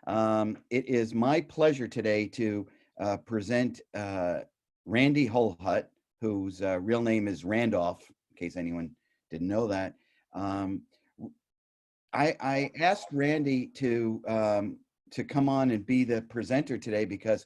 It is my pleasure today to present Randy Holhut, whose real name is Randolph, in case anyone didn't know that. Um, I asked Randy to come on and be the presenter today because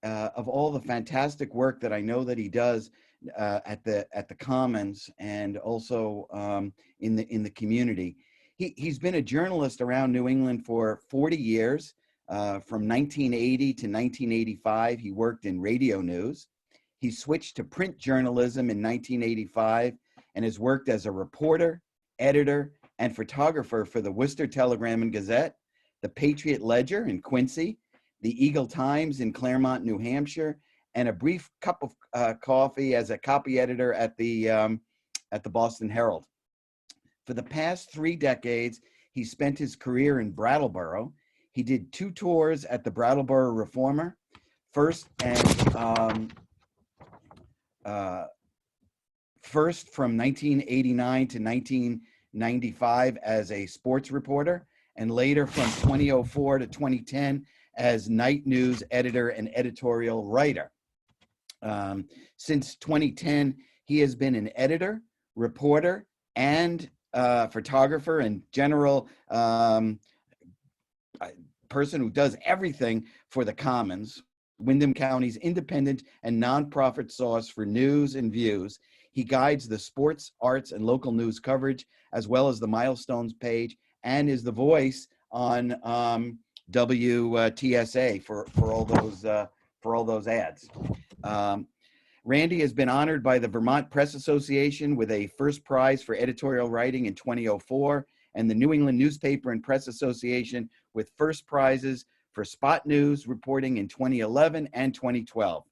of all the fantastic work that I know that he does at the Commons and also in the community. He's been a journalist around New England for 40 years. From 1980 to 1985, he worked in radio news. He switched to print journalism in 1985 and has worked as a reporter, editor, and photographer for the Worcester Telegram and Gazette, the Patriot Ledger in Quincy, the Eagle Times in Claremont, New Hampshire, and a brief cup of coffee as a copy editor at the Boston Herald. For the past 3 decades, he spent his career in Brattleboro. He did 2 tours at the Brattleboro Reformer, first from 1989 to 1995 as a sports reporter, and later from 2004 to 2010 as night news editor and editorial writer. Since 2010, he has been an editor, reporter, and photographer and general person who does everything for the Commons, Windham County's independent and nonprofit source for news and views. He guides the sports, arts, and local news coverage, as well as the milestones page, and is the voice on WTSA for all those ads. Randy has been honored by the Vermont Press Association with a first prize for editorial writing in 2004, and the New England Newspaper and Press Association with first prizes for spot news reporting in 2011 and 2012.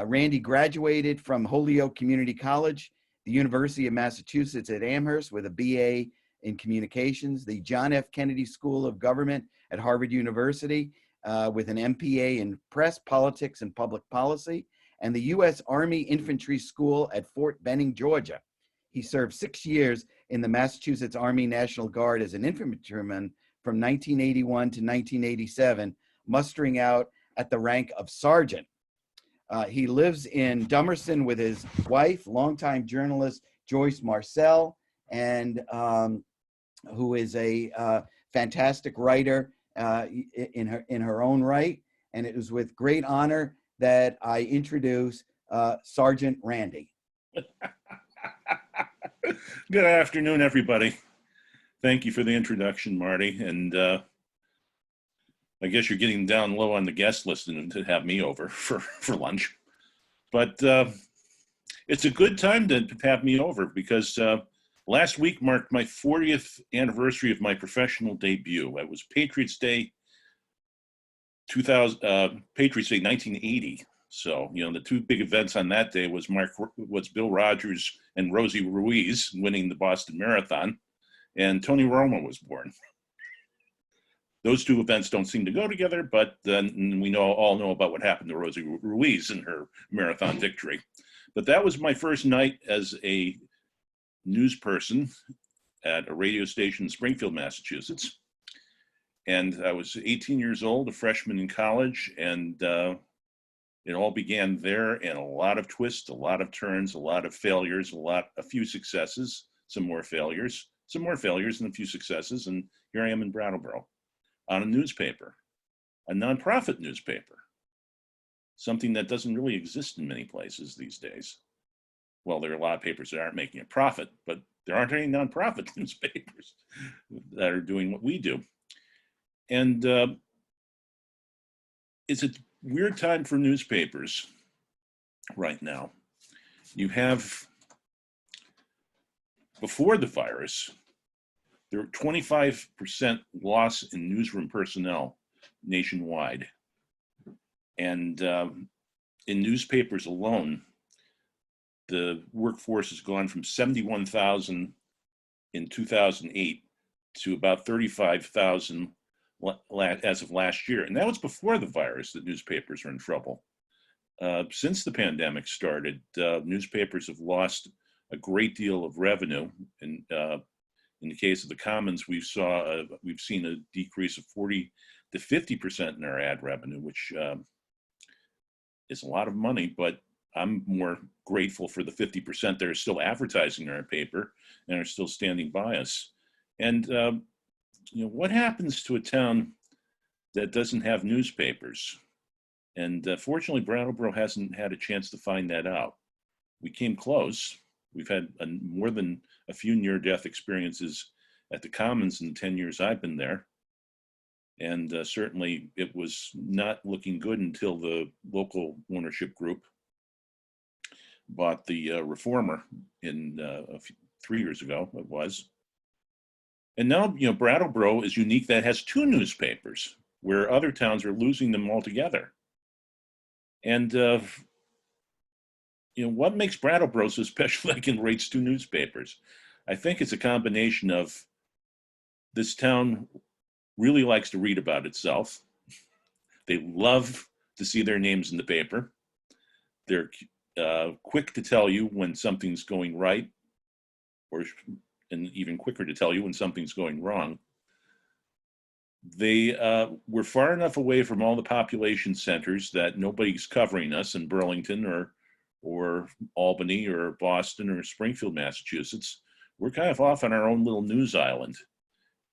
Randy graduated from Holhut Community College, the University of Massachusetts at Amherst with a BA in Communications, the John F. Kennedy School of Government at Harvard University with an MPA in Press, Politics, and Public Policy, and the U.S. Army Infantry School at Fort Benning, Georgia. He served 6 years in the Massachusetts Army National Guard as an infantryman from 1981 to 1987, mustering out at the rank of sergeant. He lives in Dummerston with his wife, longtime journalist Joyce Marcel, and who is a fantastic writer in her own right. And it was with great honor that I introduce Sergeant Randy. Good afternoon, everybody. Thank you for the introduction, Marty. And I guess you're getting down low on the guest list to have me over for lunch. But it's a good time to have me over because last week marked my 40th anniversary of my professional debut. It was Patriots Day, Patriots Day 1980. So, you know, the 2 big events on that day was Bill Rogers and Rosie Ruiz winning the Boston Marathon, and Tony Romo was born. Those 2 events don't seem to go together, but then we all know about what happened to Rosie Ruiz and her marathon victory. But that was my first night as a news person at a radio station in Springfield, Massachusetts. And I was 18 years old, a freshman in college, and it all began there, and a lot of twists, a lot of turns, a lot of failures, a few successes, some more failures, and a few successes. And here I am in Brattleboro on a newspaper, a nonprofit newspaper, something that doesn't really exist in many places these days. Well, there are a lot of papers that aren't making a profit, but there aren't any nonprofit newspapers that are doing what we do. And it's a weird time for newspapers right now. You have, before the virus, there were 25% loss in newsroom personnel nationwide. And in newspapers alone, the workforce has gone from 71,000 in 2008 to about 35,000 as of last year. And that was before the virus that newspapers are in trouble. Since the pandemic started, newspapers have lost a great deal of revenue. And in the case of the Commons, we've seen a decrease of the 50% in our ad revenue, which is a lot of money, but I'm more grateful for the 50% that are still advertising our paper and are still standing by us. And what happens to a town that doesn't have newspapers? And fortunately, Brattleboro hasn't had a chance to find that out. We came close. We've had more than a few near-death experiences at the Commons in the 10 years I've been there. And certainly it was not looking good until the local ownership group bought the Reformer in 3 years ago, it was. And now, Brattleboro is unique that has 2 newspapers, where other towns are losing them altogether. And, what makes Brattleboro so special that it can rates 2 newspapers? I think it's a combination of this town really likes to read about itself. They love to see their names in the paper. They're quick to tell you when something's going right, and even quicker to tell you when something's going wrong. They were far enough away from all the population centers that nobody's covering us in Burlington or Albany or Boston or Springfield, Massachusetts. We're kind of off on our own little news island.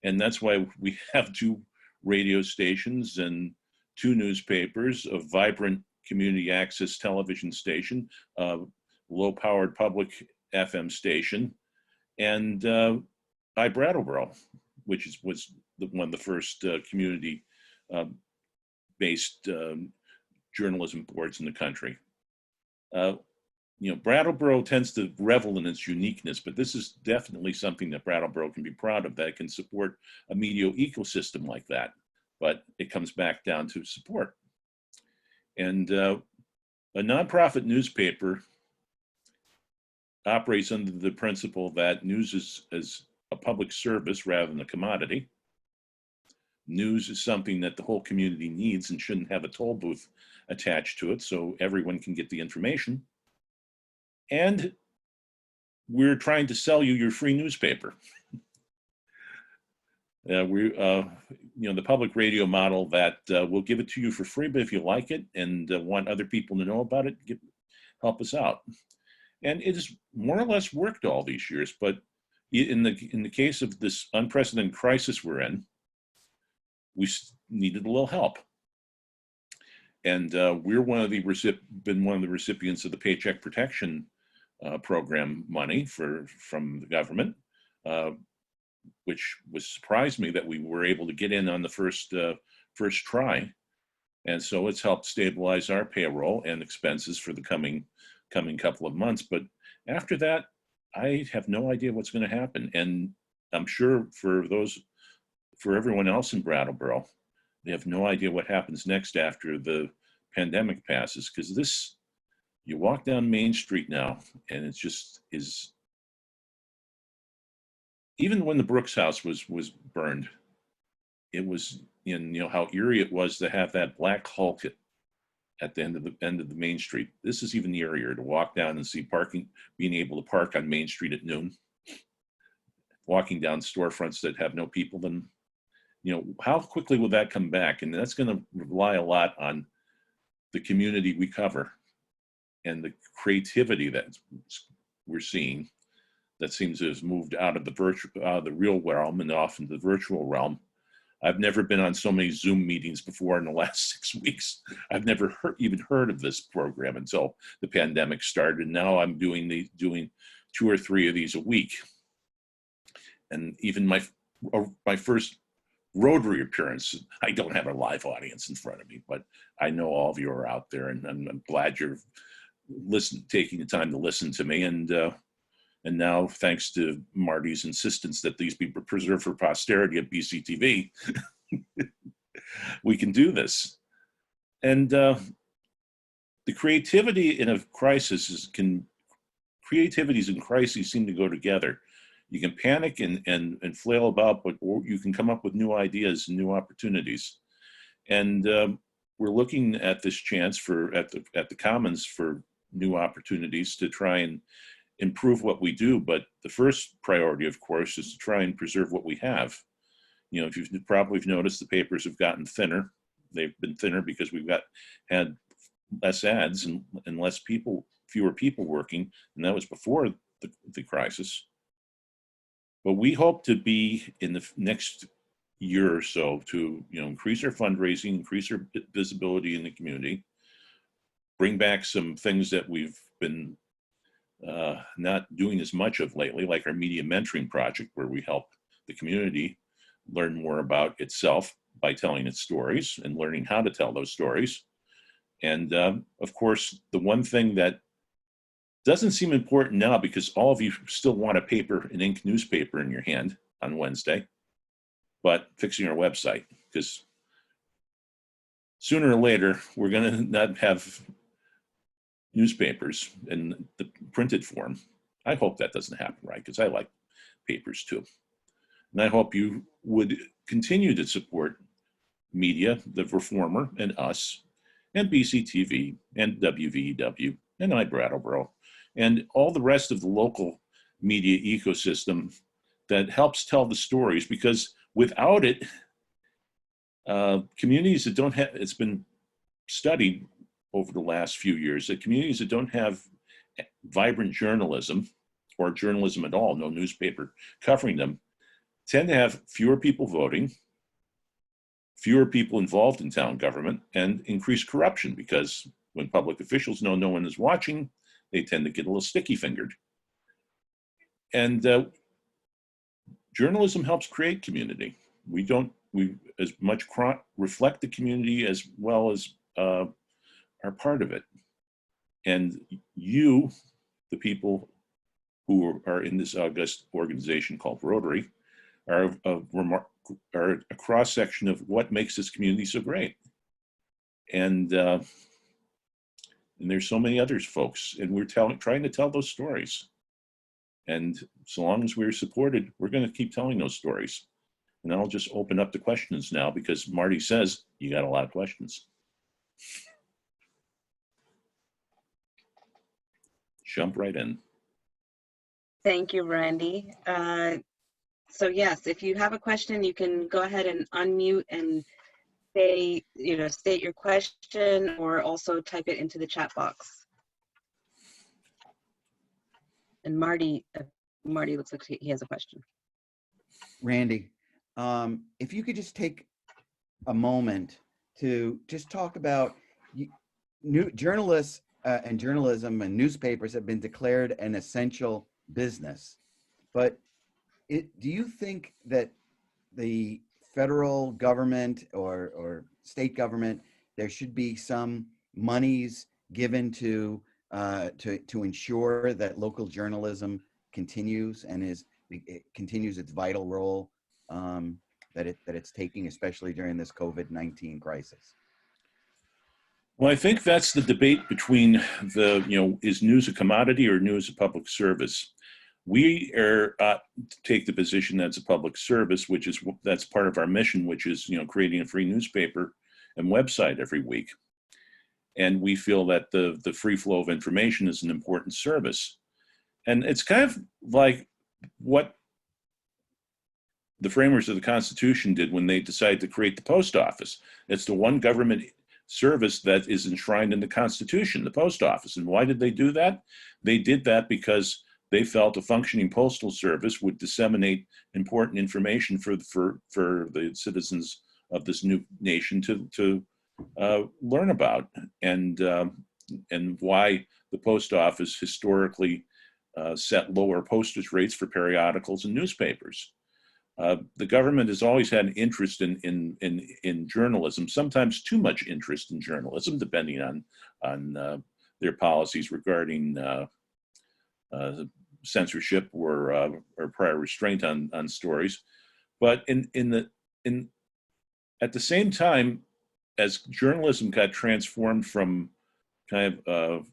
And that's why we have 2 radio stations and 2 newspapers, a vibrant community access television station, a low-powered public FM station, and Brattleboro, which was one of the first community-based journalism boards in the country. Brattleboro tends to revel in its uniqueness, but this is definitely something that Brattleboro can be proud of, that it can support a media ecosystem like that. But it comes back down to support. And a nonprofit newspaper operates under the principle that news is a public service rather than a commodity. News is something that the whole community needs and shouldn't have a toll booth attached to it, so everyone can get the information. And we're trying to sell you your free newspaper. The public radio model that we'll give it to you for free, but if you like it and want other people to know about it, help us out. And it has more or less worked all these years, but in the case of this unprecedented crisis we're in, we needed a little help. And we're been one of the recipients of the Paycheck Protection Program money from the government, which surprised me that we were able to get in on the first try. And so it's helped stabilize our payroll and expenses for the coming couple of months. But after that, I have no idea what's going to happen. And I'm sure for everyone else in Brattleboro, they have no idea what happens next after the pandemic passes, because you walk down Main Street now and it just is. Even when the Brooks house was burned, it was how eerie it was to have that black hulk at the end of the Main Street. This is even eerier to walk down and see being able to park on Main Street at noon, walking down storefronts that have no people. Then, how quickly will that come back? And that's going to rely a lot on the community we cover and the creativity that we're seeing that seems to have moved out of the real realm and off into the virtual realm. I've never been on so many Zoom meetings before in the last 6 weeks. I've never even heard of this program until the pandemic started. And now I'm doing 2 or 3 of these a week. And even my first Rotary appearance, I don't have a live audience in front of me, but I know all of you are out there, and I'm glad you're taking the time to listen to me. And now, thanks to Marty's insistence that these be preserved for posterity at BCTV, we can do this. And the creativity in a crisis creativities and crises seem to go together. You can panic and flail about, or you can come up with new ideas and new opportunities. And we're looking at this chance at the Commons for new opportunities to try and improve what we do. But the first priority, of course, is to try and preserve what we have. You know, if you've probably noticed, the papers have gotten thinner. They've been thinner because had less ads and fewer people working, and that was before the crisis. But we hope to be in the next year or so to, you know, increase our fundraising, increase our visibility in the community, bring back some things that we've been not doing as much of lately, like our media mentoring project, where we help the community learn more about itself by telling its stories and learning how to tell those stories. And of course, the one thing that doesn't seem important now, because all of you still want a paper, an ink newspaper in your hand on Wednesday, but fixing our website, because sooner or later, we're going to not have newspapers in the printed form. I hope that doesn't happen, right? Because I like papers too. And I hope you would continue to support media, the Reformer and us, and BCTV and WVEW and Brattleboro, and all the rest of the local media ecosystem that helps tell the stories, because without it, communities that don't have, it's been studied over the last few years, that communities that don't have vibrant journalism, or journalism at all, no newspaper covering them, tend to have fewer people voting, fewer people involved in town government, and increased corruption, because when public officials know no one is watching, they tend to get a little sticky-fingered. And journalism helps create community. We as much reflect the community as well as are part of it. And you, the people who are in this august organization called Rotary, are a cross-section of what makes this community so great. And there's so many others, folks, and we're trying to tell those stories. And so long as we're supported, we're going to keep telling those stories. And I'll just open up the questions now, because Marty says you got a lot of questions. Jump right in. Thank you, Randy. So yes, if you have a question, you can go ahead and unmute and state your question, or also type it into the chat box. And Marty looks like he has a question. Randy, if you could just take a moment to just talk about journalists and journalism and newspapers have been declared an essential business, but do you think that the federal government or state government, there should be some monies given to ensure that local journalism continues and continues its vital role that it's taking, especially during this COVID-19 crisis? Well, I think that's the debate between is news a commodity or news a public service? We take the position that's a public service, that's part of our mission, which is, creating a free newspaper and website every week. And we feel that the free flow of information is an important service. And it's kind of like what the framers of the Constitution did when they decided to create the post office. It's the one government service that is enshrined in the Constitution, the post office. And why did they do that? They did that because they felt a functioning postal service would disseminate important information for the citizens of this new nation to learn about, and why the post office historically set lower postage rates for periodicals and newspapers. The government has always had an interest in journalism, sometimes too much interest in journalism, depending on their policies regarding censorship or prior restraint on stories. But at the same time, as journalism got transformed from kind of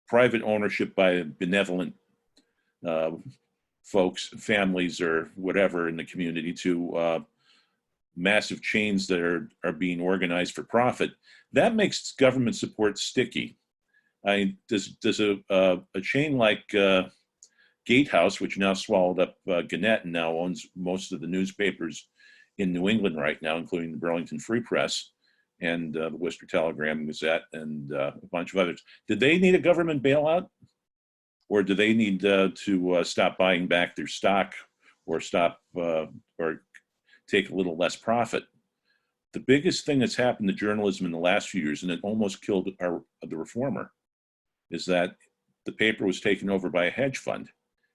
private ownership by benevolent folks, families, or whatever in the community, to massive chains that are being organized for profit, that makes government support sticky. Does a chain like Gatehouse, which now swallowed up Gannett and now owns most of the newspapers in New England right now, including the Burlington Free Press and the Worcester Telegram Gazette and a bunch of others. Did they need a government bailout? Or do they need to stop buying back their stock or stop or take a little less profit? The biggest thing that's happened to journalism in the last few years, and it almost killed the Reformer, is that the paper was taken over by a hedge fund.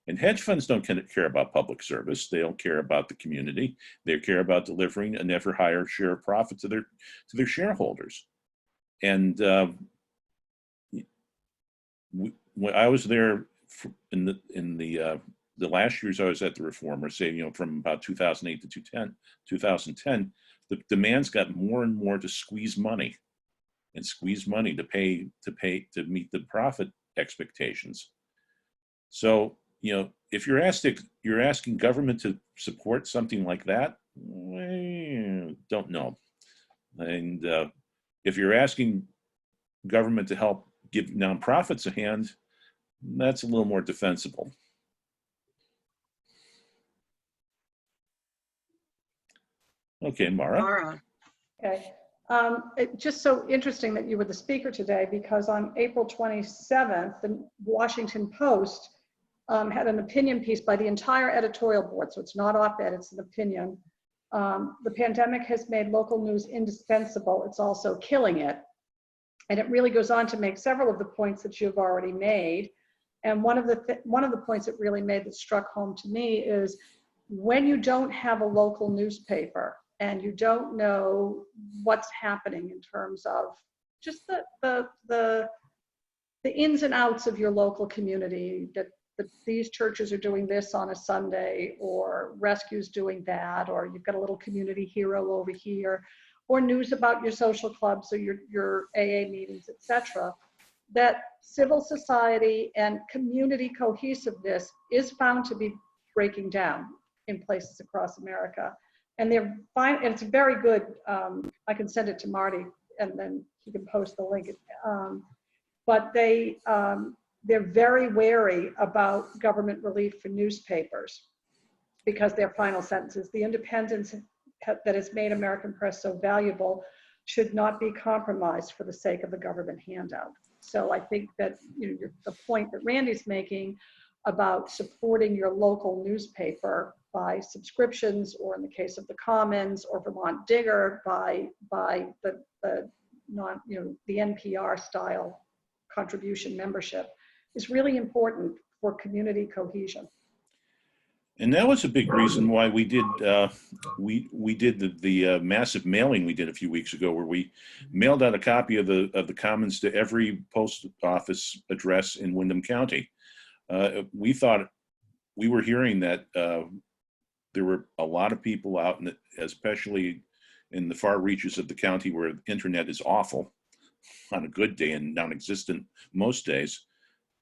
And hedge funds don't care about public service. They don't care about the community. They care about delivering an ever higher share of profit to their shareholders. And when I was there in the last years I was at the Reformer, say from about 2008 to 2010, the demands got more and more to squeeze money to meet the profit expectations. So if you're asking government to support something like that, don't know. And if you're asking government to help give nonprofits a hand, that's a little more defensible. Okay, Mara. Okay. It's just so interesting that you were the speaker today, because on April 27th, the Washington Post had an opinion piece by the entire editorial board. So it's not op-ed, it's an opinion. The pandemic has made local news indispensable. It's also killing it. And it really goes on to make several of the points that you've already made. And one of the points it really made that struck home to me is when you don't have a local newspaper and you don't know what's happening in terms of just the ins and outs of your local community, that these churches are doing this on a Sunday, or rescue's doing that, or you've got a little community hero over here, or news about your social clubs or your AA meetings, etc., that civil society and community cohesiveness is found to be breaking down in places across America. And they're fine, and it's very good. I can send it to Marty and then he can post the link. But they're very wary about government relief for newspapers, because their final sentence is, the independence that has made American press so valuable should not be compromised for the sake of the government handout. So I think that the point that Randy's making about supporting your local newspaper by subscriptions, or in the case of the Commons or Vermont Digger, by the NPR style contribution membership, is really important for community cohesion. And that was a big reason why we did the massive mailing we did a few weeks ago, where we mailed out a copy of the Commons to every post office address in Windham County. We thought, we were hearing that there were a lot of people out, especially in the far reaches of the county where the internet is awful on a good day and non-existent most days,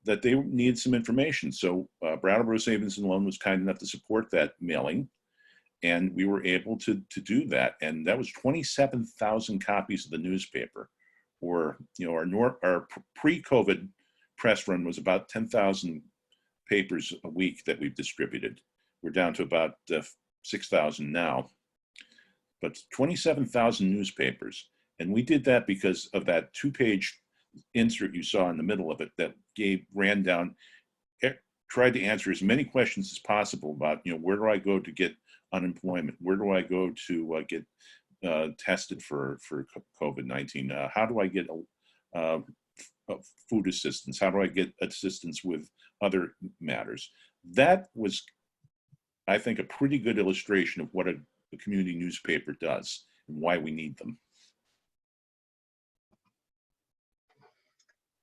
that they needed some information. So Brattleboro Savings and Loan was kind enough to support that mailing, and we were able to do that. And that was 27,000 copies of the newspaper. Or our pre-COVID press run was about 10,000 papers a week that we've distributed. We're down to about 6,000 now, but 27,000 newspapers. And we did that because of that 2-page insert you saw in the middle of it that ran down, tried to answer as many questions as possible about, where do I go to get unemployment? Where do I go to get tested for COVID-19? How do I get food assistance? How do I get assistance with other matters? That was, I think, a pretty good illustration of what a community newspaper does and why we need them.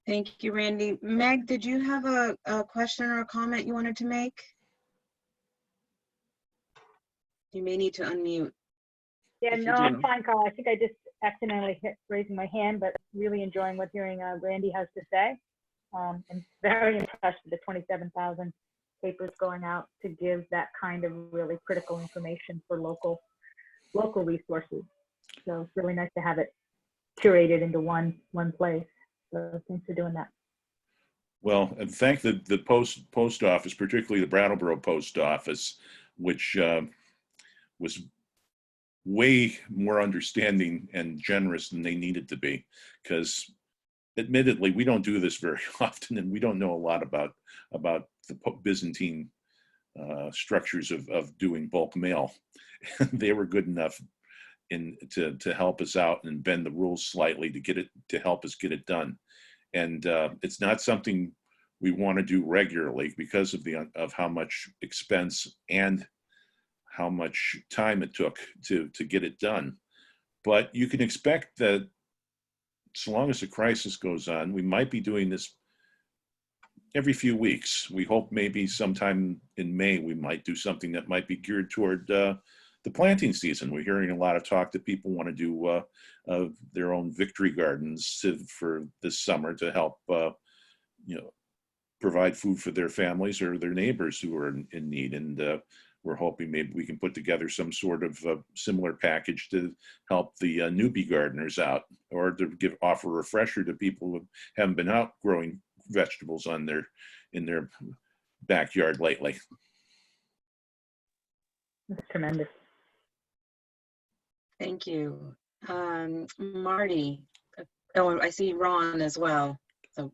Thank you, Randy. Meg, did you have a question or a comment you wanted to make? You may need to unmute. Yeah, no, I'm fine, Carl. I think I just accidentally hit raising my hand, but really enjoying what Randy has to say. And very impressed with the 27,000 papers going out to give that kind of really critical information for local resources. So it's really nice to have it curated into one place. So thanks for doing that. Well, and thank the post office, particularly the Brattleboro post office, which was way more understanding and generous than they needed to be, because admittedly we don't do this very often, and we don't know a lot about the Byzantine structures of doing bulk mail. They were good enough to help us out and bend the rules slightly to help us get it done. And it's not something we want to do regularly because of how much expense and how much time it took to get it done. But you can expect that so long as the crisis goes on, we might be doing this every few weeks. We hope maybe sometime in May we might do something that might be geared toward the planting season. We're hearing a lot of talk that people want to do their own victory gardens for this summer to help provide food for their families or their neighbors who are in need. And we're hoping maybe we can put together some sort of similar package to help the newbie gardeners out, or to offer a refresher to people who haven't been out growing vegetables in their backyard lately. That's tremendous. Thank you. Marty. Oh, I see Ron as well. So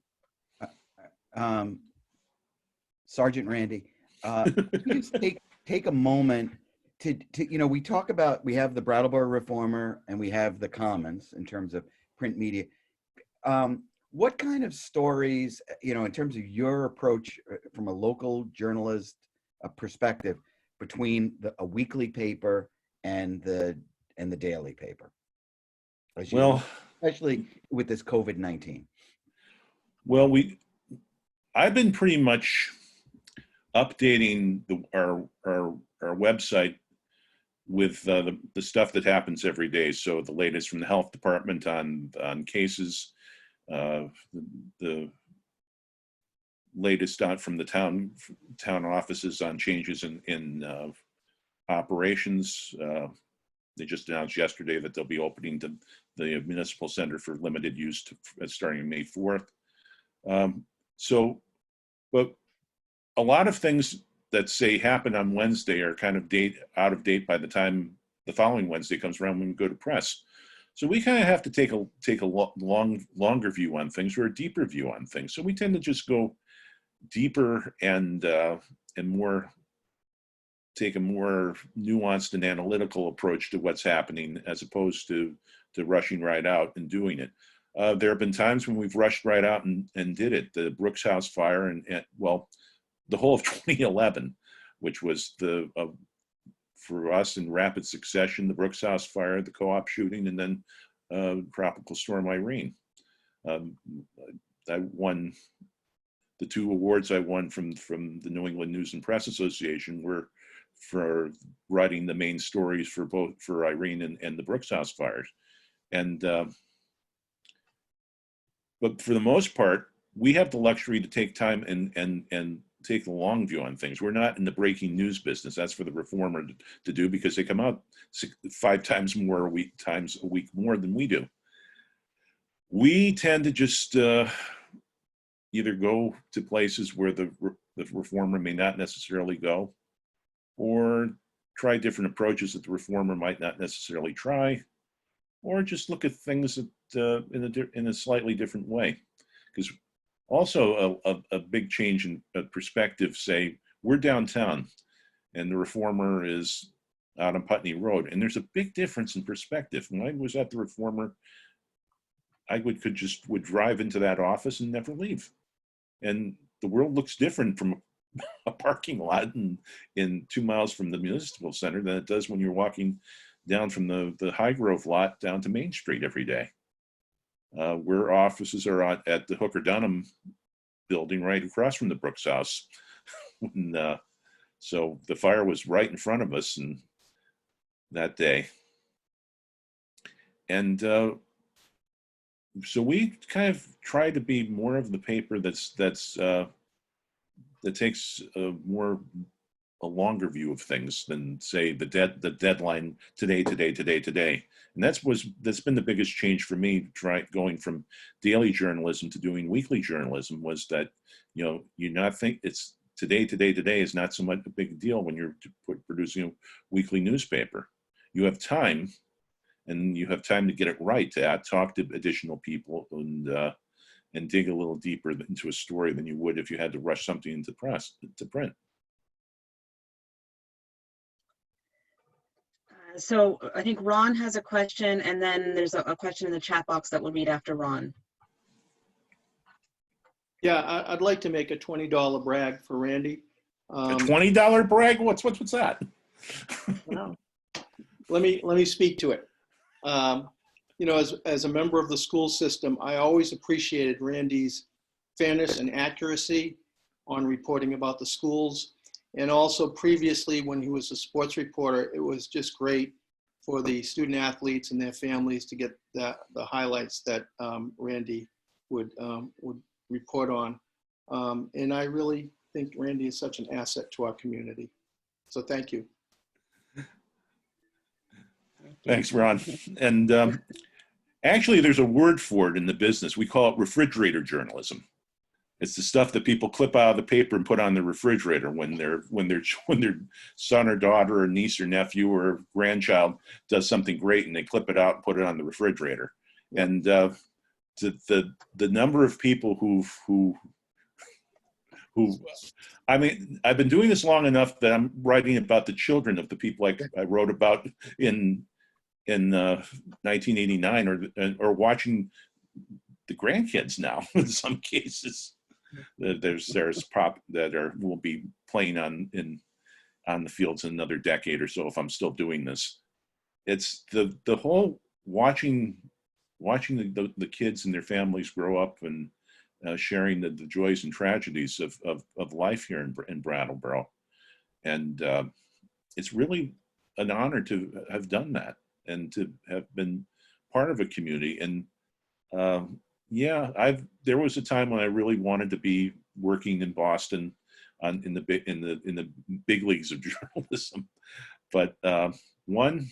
Sergeant Randy, please take a moment to we talk about, we have the Brattleboro Reformer and we have the Commons in terms of print media. What kind of stories, in terms of your approach from a local journalist perspective, between a weekly paper and the daily paper? Well, especially with this COVID-19. Well, I've been pretty much updating our website with the stuff that happens every day. So the latest from the health department on cases, the latest out from the town offices on changes in operations. They just announced yesterday that they'll be opening the municipal center for limited use starting May 4th. But a lot of things that say happen on Wednesday are kind of out of date by the time the following Wednesday comes around when we go to press. So we kind of have to take a longer view on things, or a deeper view on things. So we tend to just go deeper and take a more nuanced and analytical approach to what's happening, as opposed to rushing right out and doing it. There have been times when we've rushed right out and did it. The Brooks House fire and the whole of 2011, which was for us in rapid succession, the Brooks House fire, the co-op shooting, and then Tropical Storm Irene. I won the 2 awards I won from the New England News and Press Association were for writing the main stories for Irene and the Brooks House fires. And but for the most part, we have the luxury to take time and take the long view on things. We're not in the breaking news business. That's for the Reformer to do, because they come out 5 times more a week more than we do. We tend to just either go to places where the Reformer may not necessarily go, or try different approaches that the Reformer might not necessarily try, or just look at things in a slightly different way. Because also a big change in perspective, say we're downtown and the Reformer is out on Putney Road, and there's a big difference in perspective. When I was at the Reformer, I would drive into that office and never leave. And the world looks different from a parking lot in 2 miles from the municipal center than it does when you're walking down from the High Grove lot down to Main Street every day. Where offices are at the Hooker Dunham building right across from the Brooks House. So the fire was right in front of us that day. And so we kind of try to be more of the paper that takes a more a longer view of things than say the deadline today. And that's been the biggest change for me, going from daily journalism to doing weekly journalism, was that, you not think it's today is not so much a big deal when you're producing a weekly newspaper. You have time, and you have time to get it right, to talk to additional people and dig a little deeper into a story than you would if you had to rush something into print. So I think Ron has a question, and then there's a question in the chat box that we'll read after Ron. Yeah, I'd like to make a $20 brag for Randy. A $20 brag? What's that? Well, let me speak to it. As a member of the school system, I always appreciated Randy's fairness and accuracy on reporting about the schools. And also previously, when he was a sports reporter, it was just great for the student athletes and their families to get the highlights that Randy would report on. And I really think Randy is such an asset to our community. So thank you. Thanks, Ron. And actually, there's a word for it in the business. We call it refrigerator journalism. It's the stuff that people clip out of the paper and put on the refrigerator when their son or daughter or niece or nephew or grandchild does something great, and they clip it out and put it on the refrigerator. And the number of people who I mean, I've been doing this long enough that I'm writing about the children of the people I wrote about in 1989, or watching the grandkids now in some cases. There's pop that will be playing on the fields in another decade or so if I'm still doing this. It's the whole watching the kids and their families grow up, and sharing the joys and tragedies of life here in Brattleboro. And it's really an honor to have done that and to have been part of a community. And there was a time when I really wanted to be working in Boston in the big leagues of journalism. But one,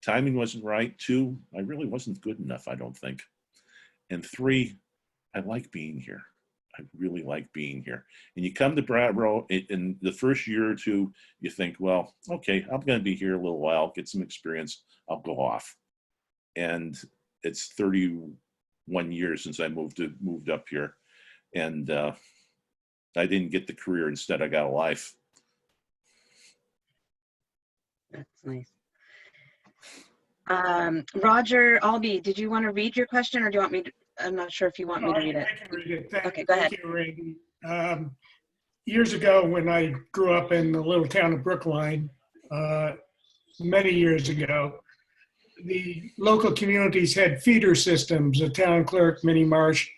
timing wasn't right. Two, I really wasn't good enough, I don't think. And three, I like being here. I really like being here. And you come to Brattleboro, in the first year or two, you think, well, okay, I'm going to be here a little while, get some experience, I'll go off. And it's 31 years since I moved up here, and I didn't get the career. Instead, I got a life. That's nice. Roger Albee, did you want to read your question, or do you want me to? I'm not sure if you want me to read it. I can read it. Okay, go ahead. Thank you, Randy. Years ago, when I grew up in the little town of Brookline, many years ago, the local communities had feeder systems. A town clerk, Minnie Marsh,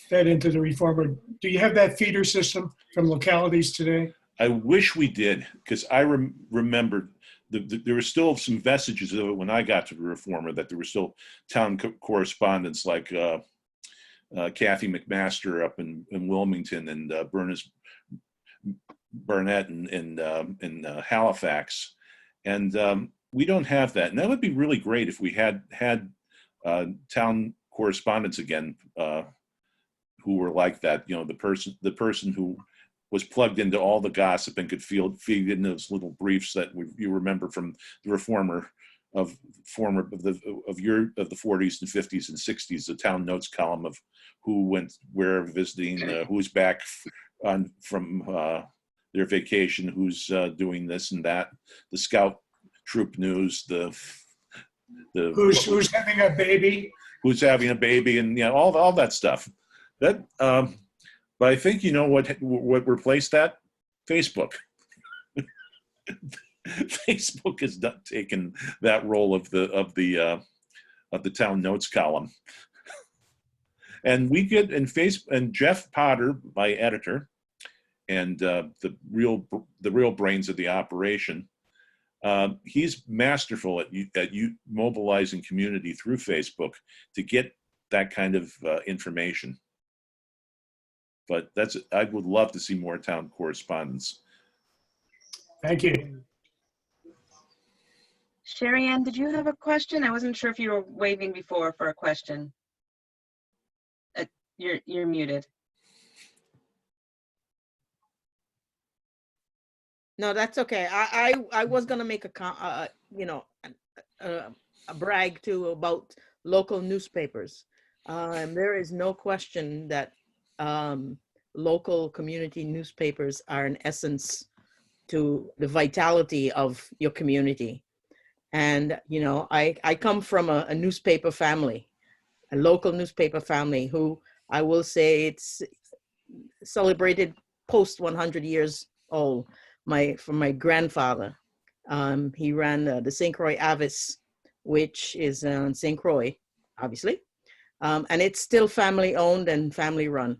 fed into the reformer. Do you have that feeder system from localities today? I wish we did, because I remember there were still some vestiges of it when I got to the reformer, that there were still town correspondents like Kathy McMaster up in Wilmington, and Burnett in Halifax. And we don't have that. And that would be really great if we had town correspondents again, who were like that. The person who was plugged into all the gossip and could feed in those little briefs that you remember from the reformer of the 40s and 50s and 60s, the town notes column of who went where visiting, who's back from their vacation, who's doing this and that, the scout troop news, Who's having a baby? Who's having a baby, and all that stuff. That, but I think what replaced that? Facebook. Facebook has taken that role of the town notes column, and we get and Jeff Potter, my editor, and the real brains of the operation. He's masterful at mobilizing community through Facebook to get that kind of information. But I would love to see more town correspondence. Thank you. Sherry Ann, did you have a question? I wasn't sure if you were waving before for a question. You're muted. No, that's okay. I was gonna make a a brag too about local newspapers. There is no question that local community newspapers are an essence to the vitality of your community. And I come from a newspaper family, a local newspaper family, who I will say it's celebrated post 100 years old. From my grandfather, he ran the St. Croix Avis, which is on St. Croix, obviously, and it's still family owned and family run.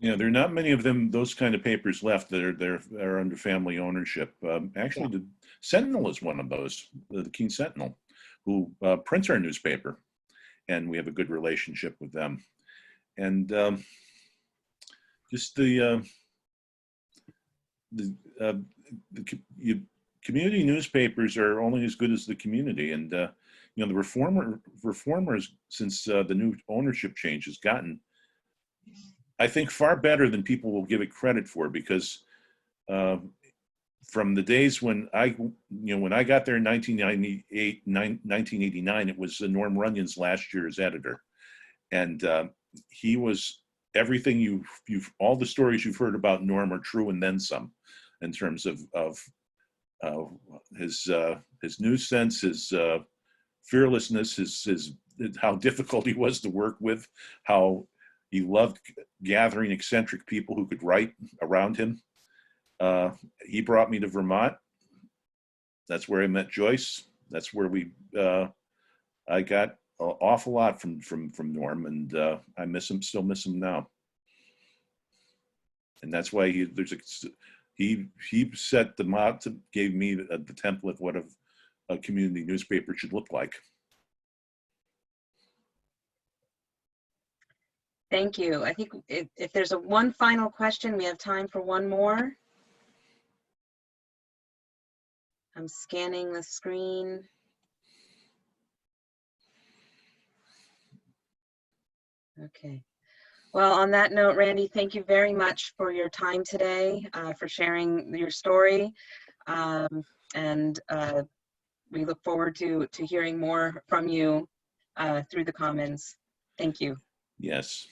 There are not many of them, those kind of papers left that are under family ownership. Actually, the Sentinel is one of those, the Keene Sentinel, who prints our newspaper, and we have a good relationship with them. And just the community newspapers are only as good as the community. And the reformers, since the new ownership change, has gotten, I think, far better than people will give it credit for, because from the days when I got there in 1989, it was Norm Runyon's last year as editor, and he was everything all the stories you've heard about Norm are true and then some, in terms of his news sense, his fearlessness, his how difficult he was to work with, how he loved gathering eccentric people who could write around him. He brought me to Vermont. That's where I met Joyce. That's where I got an awful lot from Norm, and I miss him, still miss him now. And that's why he set the motto, gave me the template what a community newspaper should look like. Thank you. I think if there's one final question, we have time for one more. I'm scanning the screen. Okay. Well, on that note, Randy, thank you very much for your time today, for sharing your story. And we look forward to hearing more from you through the comments. Thank you. Yes.